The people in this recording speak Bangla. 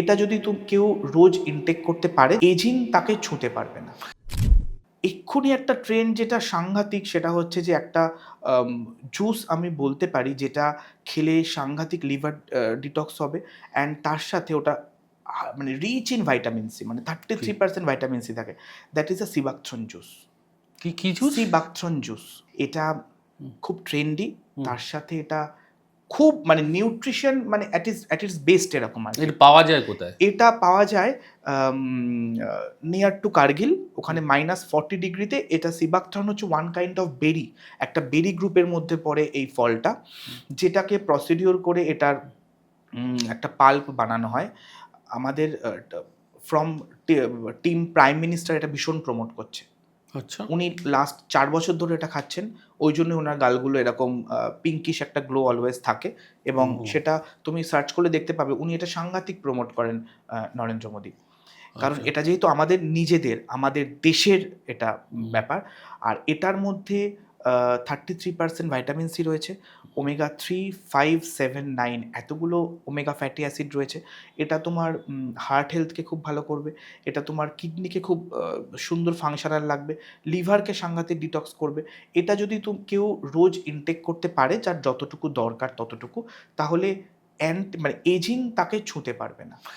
এটা যদি কেউ রোজ ইনটেক করতে পারে, এজিং তাকে ছুঁতে পারবে না। এক্ষুনি একটা ট্রেন্ড যেটা সাংঘাতিক, সেটা হচ্ছে যে একটা জুস আমি বলতে পারি যেটা খেলে সাংঘাতিক লিভার ডিটক্স হবে, অ্যান্ড তার সাথে ওটা মানে রিচ ইন ভাইটামিন সি, মানে 33% ভাইটামিন সি থাকে। That is a sea buckthorn juice. কি জুস? সিবাকথ্রন জুস এটা খুব ট্রেন্ডি, তার সাথে এটা খুব মানে নিউট্রিশন, মানে অ্যাট ইটস বেস্ট এরকম আর কি। এটা পাওয়া যায় কোথায়? এটা পাওয়া যায় নিয়ার টু কার্গিল, ওখানে -40 ডিগ্রিতে। এটা সিবাকথর্ন হচ্ছে ওয়ান কাইন্ড অফ বেরি, একটা বেরি গ্রুপের মধ্যে পড়ে এই ফলটা, যেটাকে প্রসিডিওর করে এটার একটা পাল্প বানানো হয়। আমাদের ফ্রম টিম প্রাইম মিনিস্টার এটা ভীষণ প্রমোট করছে। আচ্ছা। উনি লাস্ট 4 বছর ধরে এটা খাচ্ছেন, ওই জন্য ওনার গালগুলো এরকম পিঙ্কিশ একটা গ্লো অলওয়েজ থাকে, এবং সেটা তুমি সার্চ করলে দেখতে পাবে। উনি এটা সাংঘাতিক প্রমোট করেন, নরেন্দ্র মোদী, কারণ আচ্ছা। এটা যেহেতু আমাদের নিজেদের, আমাদের দেশের এটা ব্যাপার। আর এটার মধ্যে 33% ভাইটামিন সি রয়েছে, ওমেগা 3, 5, 7, 9 এতগুলো ওমেগা ফ্যাটি অ্যাসিড রয়েছে। এটা তোমার হার্ট হেলথকে খুব ভালো করবে, এটা তোমার কিডনিকে খুব সুন্দর ফাংশনাল লাগবে, লিভারকে সাংঘাতিক ডিটক্স করবে। এটা যদি কেউ রোজ ইনটেক করতে পারে, যার যতটুকু দরকার ততটুকু, তাহলে মানে এজিং তাকে ছুঁতে পারবে না।